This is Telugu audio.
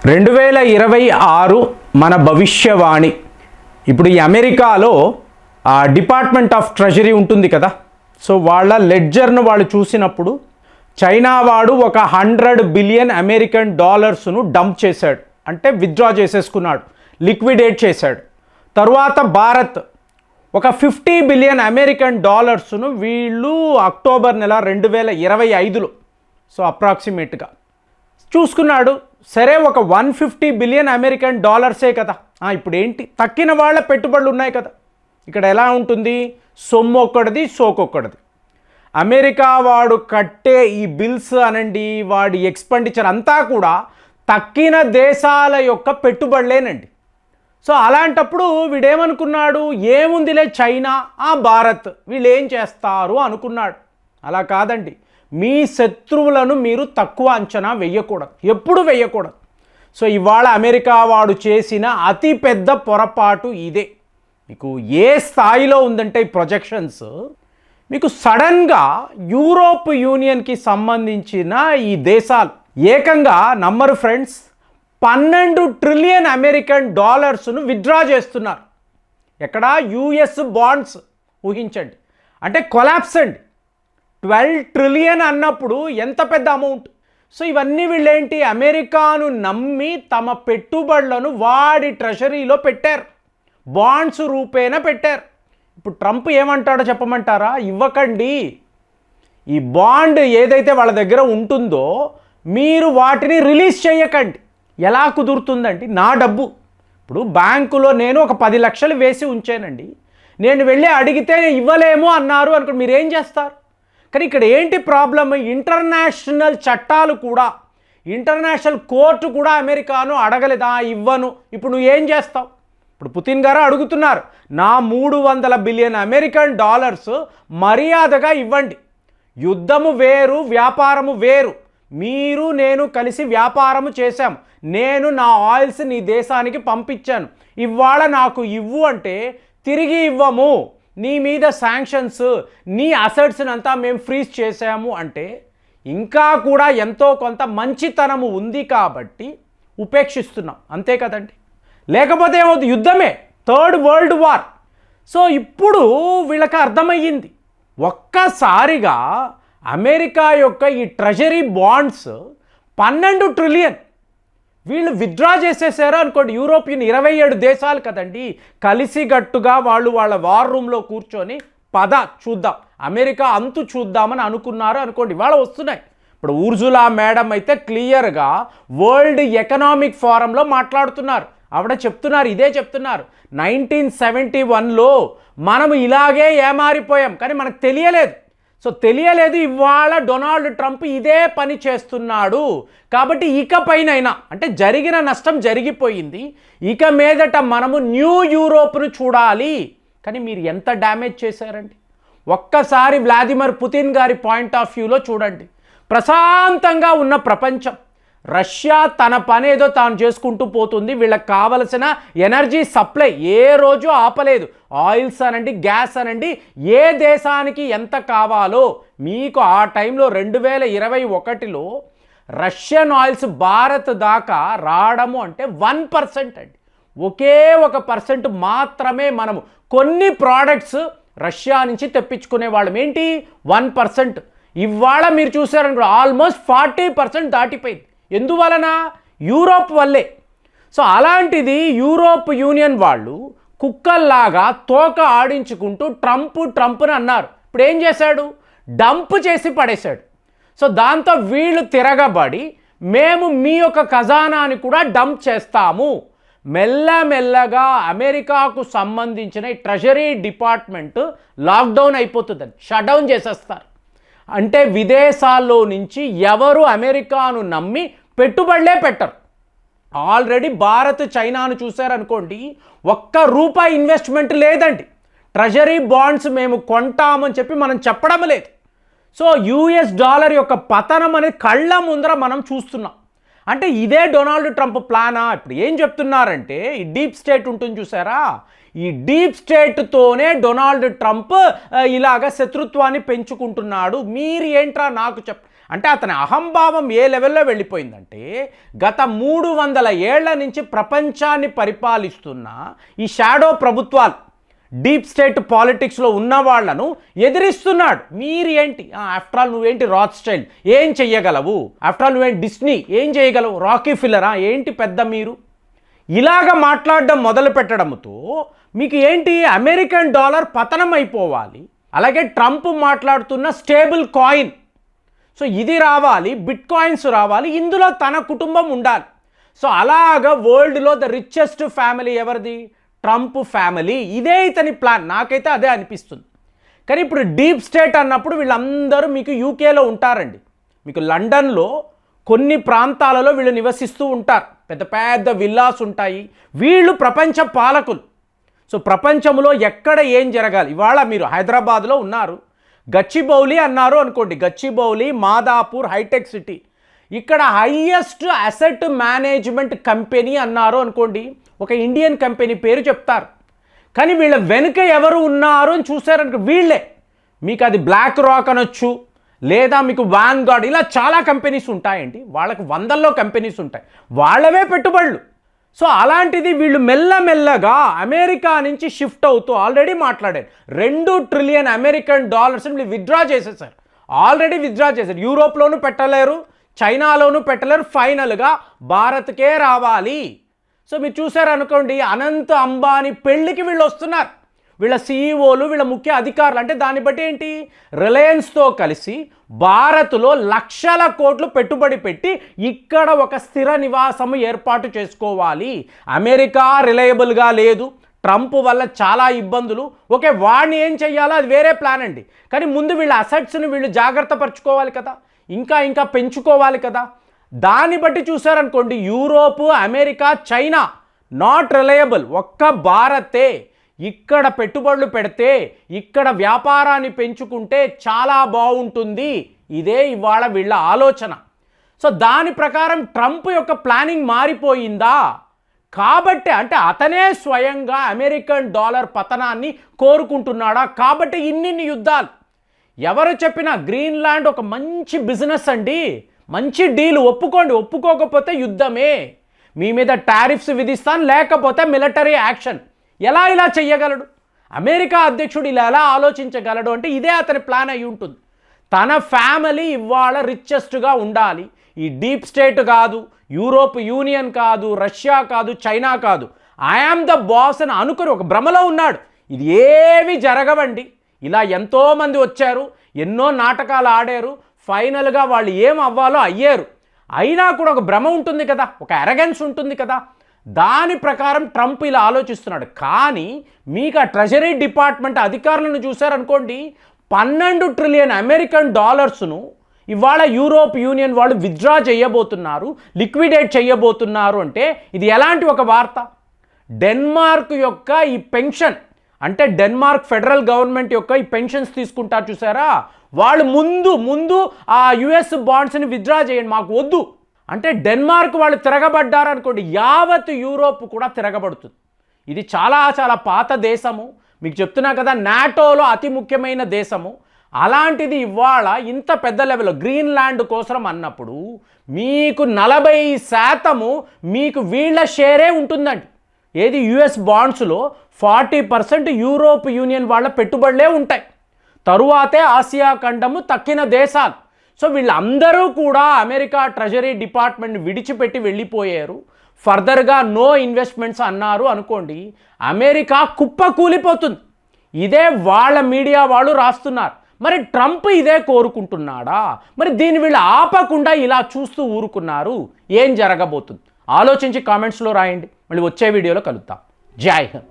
2026 మన భవిష్యవాణి. ఇప్పుడు ఈ అమెరికాలో డిపార్ట్మెంట్ ఆఫ్ ట్రెజరీ ఉంటుంది కదా, సో వాళ్ళ లెడ్జర్ను వాళ్ళు చూసినప్పుడు చైనా వాడు ఒక 100 బిలియన్ అమెరికన్ డాలర్స్ను డంప్ చేశాడు, అంటే విత్డ్రా చేసేసుకున్నాడు, లిక్విడేట్ చేశాడు. తర్వాత భారత్ ఒక 50 బిలియన్ అమెరికన్ డాలర్స్ను వీళ్ళు అక్టోబర్ నెల 2025లో సో అప్రాక్సిమేట్గా చూసుకున్నాడు. సరే, ఒక 150 బిలియన్ అమెరికన్ డాలర్సే కదా, ఇప్పుడు ఏంటి తక్కిన వాళ్ళ పెట్టుబడులు ఉన్నాయి కదా. ఇక్కడ ఎలా ఉంటుంది, సొమ్ము ఒక్కడిది సోకొక్కడిది. అమెరికా వాడు కట్టే ఈ బిల్స్ అనండి, వాడి ఎక్స్పెండిచర్ అంతా కూడా తక్కిన దేశాల యొక్క పెట్టుబడులేనండి. సో అలాంటప్పుడు వీడేమనుకున్నాడు, ఏముందిలే చైనా భారత్ వీళ్ళు ఏం చేస్తారు అనుకున్నాడు. అలా కాదండి, మీ శత్రువులను మీరు తక్కువ అంచనా వేయకూడదు, ఎప్పుడు వేయకూడదు. సో ఇవాళ అమెరికా వాడు చేసిన అతి పెద్ద పొరపాటు ఇదే. మీకు ఏ స్థాయిలో ఉందంటే ఈ ప్రొజెక్షన్స్, మీకు సడన్గా యూరోప్ యూనియన్కి సంబంధించిన ఈ దేశాలు ఏకంగా నమ్మరు ఫ్రెండ్స్, 12 ట్రిలియన్ అమెరికన్ డాలర్స్ను విత్డ్రా చేస్తున్నారు. ఎక్కడ, యుఎస్ బాండ్స్. ఊహించండి, అంటే కొలాప్స్ అండి. 12 ట్రిలియన్ అన్నప్పుడు ఎంత పెద్ద అమౌంట్. సో ఇవన్నీ వీళ్ళేంటి, అమెరికాను నమ్మి తమ పెట్టుబడులను వాడి ట్రెషరీలో పెట్టారు, బాండ్స్ రూపేణ పెట్టారు. ఇప్పుడు ట్రంప్ ఏమంటాడో చెప్పమంటారా, ఇవ్వకండి, ఈ బాండ్ ఏదైతే వాళ్ళ దగ్గర ఉంటుందో మీరు వాటిని రిలీజ్ చేయకండి. ఎలా కుదురుతుందండి, నా డబ్బు ఇప్పుడు బ్యాంకులో నేను ఒక 10 లక్షలు వేసి ఉంచానండి, నేను వెళ్ళి అడిగితే ఇవ్వలేము అన్నారు అనుకోండి, మీరు ఏం చేస్తారు? కానీ ఇక్కడ ఏంటి ప్రాబ్లమ్, ఇంటర్నేషనల్ చట్టాలు కూడా, ఇంటర్నేషనల్ కోర్టు కూడా అమెరికాను అడగలేదా, ఇవ్వను, ఇప్పుడు నువ్వు ఏం చేస్తావు? ఇప్పుడు పుతిన్ గారు అడుగుతున్నారు, నా 300 బిలియన్ అమెరికన్ డాలర్స్ మర్యాదగా ఇవ్వండి. యుద్ధము వేరు, వ్యాపారము వేరు. మీరు నేను కలిసి వ్యాపారము చేశాము, నేను నా ఆయిల్స్ నీ దేశానికి పంపించాను, ఇవాళ నాకు ఇవ్వు అంటే తిరిగి ఇవ్వము, నీ మీద శాంక్షన్స్, నీ అసెట్స్ని అంతా మేము ఫ్రీజ్ చేసాము అంటే ఇంకా కూడా ఎంతో కొంత మంచితనము ఉంది కాబట్టి ఉపేక్షిస్తున్నాం, అంతే కదండి. లేకపోతే ఏమవుతుంది, యుద్ధమే, థర్డ్ వరల్డ్ వార్. సో ఇప్పుడు వీళ్ళకి అర్థమయ్యింది, ఒక్కసారిగా అమెరికా యొక్క ఈ ట్రెజరీ బాండ్స్ 12 ట్రిలియన్ వీళ్ళు విత్డ్రా చేసేసారు అనుకోండి. యూరోపియన్ 27 దేశాలు కదండి, కలిసిగట్టుగా వాళ్ళు వాళ్ళ వార్ రూమ్లో కూర్చొని పద చూద్దాం, అమెరికా అంతు చూద్దామని అనుకున్నారు అనుకోండి. ఇవాళ వస్తున్నాయి. ఇప్పుడు ఊర్జులా మేడం అయితే క్లియర్గా వరల్డ్ ఎకనామిక్ ఫోరంలో మాట్లాడుతున్నారు. ఆవిడ చెప్తున్నారు, ఇదే చెప్తున్నారు, 1971లో మనము ఇలాగే ఏమారిపోయాం, కానీ మనకు తెలియలేదు. సో తెలియలేదు, ఇవాళ డొనాల్డ్ ట్రంప్ ఇదే పని చేస్తున్నాడు. కాబట్టి ఇకపైనైనా, అంటే జరిగిన నష్టం జరిగిపోయింది, ఇక మీదట మనము న్యూ యూరోప్ను చూడాలి. కానీ మీరు ఎంత డ్యామేజ్ చేశారండి. ఒక్కసారి వ్లాదిమిర్ పుతిన్ గారి పాయింట్ ఆఫ్ వ్యూలో చూడండి. ప్రశాంతంగా ఉన్న ప్రపంచం, రష్యా తన పనేదో తాను చేసుకుంటూ పోతుంది, వీళ్ళకి కావలసిన ఎనర్జీ సప్లై ఏ రోజు ఆపలేదు. ఆయిల్స్ అనండి, గ్యాస్ అనండి, ఏ దేశానికి ఎంత కావాలో మీకు ఆ టైంలో 2021లో రష్యన్ ఆయిల్స్ భారత్ దాకా రావడము అంటే 1% అండి. ఒకే 1% మాత్రమే మనము కొన్ని ప్రోడక్ట్స్ రష్యా నుంచి తెప్పించుకునే వాళ్ళం. ఏంటి, 1%. ఇవాళ మీరు చూసారనుకో ఆల్మోస్ట్ 40% దాటిపోయింది. ఎందువలన, యూరోప్ వల్లే. సో అలాంటిది యూరోప్ యూనియన్ వాళ్ళు కుక్కల్లాగా తోక ఆడించుకుంటూ ట్రంప్ని అన్నారు. ఇప్పుడు ఏం చేశాడు, డంప్ చేసి పడేశాడు. సో దాంతో వీళ్ళు తిరగబడి మేము మీ యొక్క ఖజానాని కూడా డంప్ చేస్తాము. మెల్లమెల్లగా అమెరికాకు సంబంధించిన ఈ ట్రెజరీ డిపార్ట్మెంట్ లాక్డౌన్ అయిపోతుందని షట్ డౌన్ చేసేస్తారు. అంటే విదేశాల్లో నుంచి ఎవరు అమెరికాను నమ్మి పెట్టుబడులే పెట్టరు. ఆల్రెడీ భారత్ చైనాను చూశారనుకోండి, ₹1 ఇన్వెస్ట్మెంట్ లేదండి. ట్రెజరీ బాండ్స్ మేము కొంటామని చెప్పి మనం చెప్పడం లేదు. సో యుఎస్ డాలర్ యొక్క పతనం అనేది కళ్ళ ముందర మనం చూస్తున్నాం. అంటే ఇదే డొనాల్డ్ ట్రంప్ ప్లానా? ఇప్పుడు ఏం చెప్తున్నారంటే, ఈ డీప్ స్టేట్ ఉంటుంది చూసారా, ఈ డీప్ స్టేట్తోనే డొనాల్డ్ ట్రంప్ ఇలాగ శత్రుత్వాన్ని పెంచుకుంటున్నాడు. మీరు ఏంట్రా నాకు అంటే అతని అహంభావం ఏ లెవెల్లో వెళ్ళిపోయిందంటే గత 300 ఏళ్ల నుంచి ప్రపంచాన్ని పరిపాలిస్తున్న ఈ షాడో ప్రభుత్వాలు డీప్ స్టేట్ పాలిటిక్స్లో ఉన్న వాళ్లను ఎదిరిస్తున్నాడు. మీరు ఏంటి, ఆఫ్టర్ ఆల్ నువ్వేంటి రాత్ స్టైల్, ఏం చెయ్యగలవు, ఆఫ్టర్ ఆల్ నువ్వేంటి డిస్నీ, ఏం చేయగలవు, రాకీ ఫిల్లరా, ఏంటి పెద్ద మీరు, ఇలాగ మాట్లాడడం మొదలు పెట్టడంతో మీకు ఏంటి అమెరికన్ డాలర్ పతనం అయిపోవాలి. అలాగే ట్రంప్ మాట్లాడుతున్న స్టేబుల్ కాయిన్, సో ఇది రావాలి, బిట్ కాయిన్స్ రావాలి, ఇందులో తన కుటుంబం ఉండాలి. సో అలాగ వరల్డ్లో ద రిచెస్ట్ ఫ్యామిలీ ఎవరిది, ట్రంప్ ఫ్యామిలీ. ఇదే ఇతని ప్లాన్, నాకైతే అదే అనిపిస్తుంది. కానీ ఇప్పుడు డీప్ స్టేట్ అన్నప్పుడు వీళ్ళందరూ మీకు యూకేలో ఉంటారండి, మీకు లండన్లో కొన్ని ప్రాంతాలలో వీళ్ళు నివసిస్తూ ఉంటారు, పెద్ద పెద్ద విల్లాస్ ఉంటాయి, వీళ్ళు ప్రపంచ పాలకులు. సో ప్రపంచంలో ఎక్కడ ఏం జరగాలి, ఇవాళ మీరు హైదరాబాద్లో ఉన్నారు, గచ్చిబౌలి అన్నారు అనుకోండి, గచ్చిబౌలి, మాదాపూర్, హైటెక్ సిటీ, ఇక్కడ హైయెస్ట్ అసెట్ మేనేజ్మెంట్ కంపెనీ అన్నారు అనుకోండి, ఒక ఇండియన్ కంపెనీ పేరు చెప్తారు. కానీ వీళ్ళ వెనుక ఎవరు ఉన్నారు అని చూసారనుకో, వీళ్ళే. మీకు అది బ్లాక్ రాక్ అనొచ్చు, లేదా మీకు వాన్గార్డ్, ఇలా చాలా కంపెనీస్ ఉంటాయండి, వాళ్ళకి వందల్లో కంపెనీస్ ఉంటాయి, వాళ్ళవే పెట్టుబడులు. సో అలాంటిది వీళ్ళు మెల్లమెల్లగా అమెరికా నుంచి షిఫ్ట్ అవుతూ ఆల్రెడీ మాట్లాడారు, 2 ట్రిలియన్ అమెరికన్ డాలర్స్ వీళ్ళు విత్డ్రా చేసేసారు, ఆల్రెడీ విత్డ్రా చేశారు. యూరోప్లోనూ పెట్టలేరు, చైనాలోనూ పెట్టలేరు, ఫైనల్గా భారత్కే రావాలి. సో మీరు చూసారనుకోండి, అనంత్ అంబానీ పెళ్ళికి వీళ్ళు వస్తున్నారు, వీళ్ళ సీఈఓలు, వీళ్ళ ముఖ్య అధికారులు. అంటే దాన్ని బట్టి ఏంటి, రిలయన్స్తో కలిసి భారత్లో లక్షల కోట్లు పెట్టుబడి పెట్టి ఇక్కడ ఒక స్థిర నివాసము ఏర్పాటు చేసుకోవాలి. అమెరికా రిలయబుల్గా లేదు, ట్రంప్ వల్ల చాలా ఇబ్బందులు, ఓకే వాడిని ఏం చెయ్యాలో అది వేరే ప్లాన్ అండి. కానీ ముందు వీళ్ళ అసెట్స్ని వీళ్ళు జాగ్రత్త పరచుకోవాలి కదా, ఇంకా పెంచుకోవాలి కదా. దాన్ని బట్టి చూసారనుకోండి, Europe, America, China not reliable, ఒక్క భారతే ఇక్కడ పెట్టుబడులు పెడితే, ఇక్కడ వ్యాపారాన్ని పెంచుకుంటే చాలా బాగుంటుంది. ఇదే ఇవాళ వీళ్ళ ఆలోచన. సో దాని ప్రకారం ట్రంప్ యొక్క ప్లానింగ్ మారిపోయిందా, కాబట్టి అంటే అతనే స్వయంగా అమెరికన్ డాలర్ పతనాన్ని కోరుకుంటున్నాడా, కాబట్టి ఇన్ని యుద్ధాలు. ఎవరు చెప్పినా గ్రీన్లాండ్ ఒక మంచి బిజినెస్ అండి, మంచి డీల్, ఒప్పుకోండి, ఒప్పుకోకపోతే యుద్ధమే, మీ మీద టారిఫ్స్ విధిస్తాను, లేకపోతే మిలిటరీ యాక్షన్. ఇలా చెయ్యగలడు అమెరికా అధ్యక్షుడు, ఇలా ఎలా ఆలోచించగలడు అంటే ఇదే అతని ప్లాన్ అయి ఉంటుంది. తన ఫ్యామిలీ ఇవాళ రిచెస్ట్గా ఉండాలి, ఈ డీప్ స్టేట్ కాదు, యూరోప్ యూనియన్ కాదు, రష్యా కాదు, చైనా కాదు, ఐఆమ్ ద బాస్ అని అనుకుని ఒక భ్రమలో ఉన్నాడు. ఇది ఏవి జరగవండి. ఇలా ఎంతోమంది వచ్చారు, ఎన్నో నాటకాలు ఆడారు, ఫైనల్గా వాళ్ళు ఏం అవ్వాలో అయ్యారు. అయినా కూడా ఒక భ్రమ ఉంటుంది కదా, ఒక అరగెన్స్ ఉంటుంది కదా, దాని ప్రకారం ట్రంప్ ఇలా ఆలోచిస్తున్నాడు. కానీ మీకు ఆ ట్రెజరీ డిపార్ట్మెంట్ అధికారులను చూశారనుకోండి, 12 ట్రిలియన్ అమెరికన్ డాలర్స్ను ఇవాళ యూరోప్ యూనియన్ వాళ్ళు విత్డ్రా చేయబోతున్నారు, లిక్విడేట్ చేయబోతున్నారు. అంటే ఇది ఎలాంటి ఒక వార్త, డెన్మార్క్ యొక్క ఈ పెన్షన్, అంటే డెన్మార్క్ ఫెడరల్ గవర్నమెంట్ యొక్క ఈ పెన్షన్స్ తీసుకుంటారు చూసారా, వాళ్ళు ముందు ఆ యుఎస్ బాండ్స్ని విత్డ్రా చేయండి, మాకు వద్దు అంటే డెన్మార్క్ వాళ్ళు తిరగబడ్డారు అనుకోండి, యావత్ యూరోప్ కూడా తిరగబడుతుంది. ఇది చాలా పాత దేశము, మీకు చెప్తున్నా కదా, నాటోలో అతి ముఖ్యమైన దేశము. అలాంటిది ఇవాళ ఇంత పెద్ద లెవెల్లో గ్రీన్లాండ్ కోసం అన్నప్పుడు మీకు 40% మీకు వీళ్ళ షేరే ఉంటుందండి. ఏది యుఎస్ బాండ్స్లో 40% యూరోప్ యూనియన్ వాళ్ళ పెట్టుబడులే ఉంటాయి. తరువాతే ఆసియా ఖండము, తక్కిన దేశాలు. సో వీళ్ళందరూ కూడా అమెరికా ట్రెజరీ డిపార్ట్మెంట్ విడిచిపెట్టి వెళ్ళిపోయారు, ఫర్దర్గా నో ఇన్వెస్ట్మెంట్స్ అన్నారు అనుకోండి, అమెరికా కుప్ప కూలిపోతుంది. ఇదే వాళ్ళ మీడియా వాళ్ళు రాస్తున్నారు. మరి ట్రంప్ ఇదే కోరుకుంటున్నాడా, మరి దీన్ని వీళ్ళు ఆపకుండా ఇలా చూస్తూ ఊరుకున్నారు, ఏం జరగబోతుంది ఆలోచించి కామెంట్స్లో రాయండి. మళ్ళీ వచ్చే వీడియోలో కలుద్దాం. జై హింద్.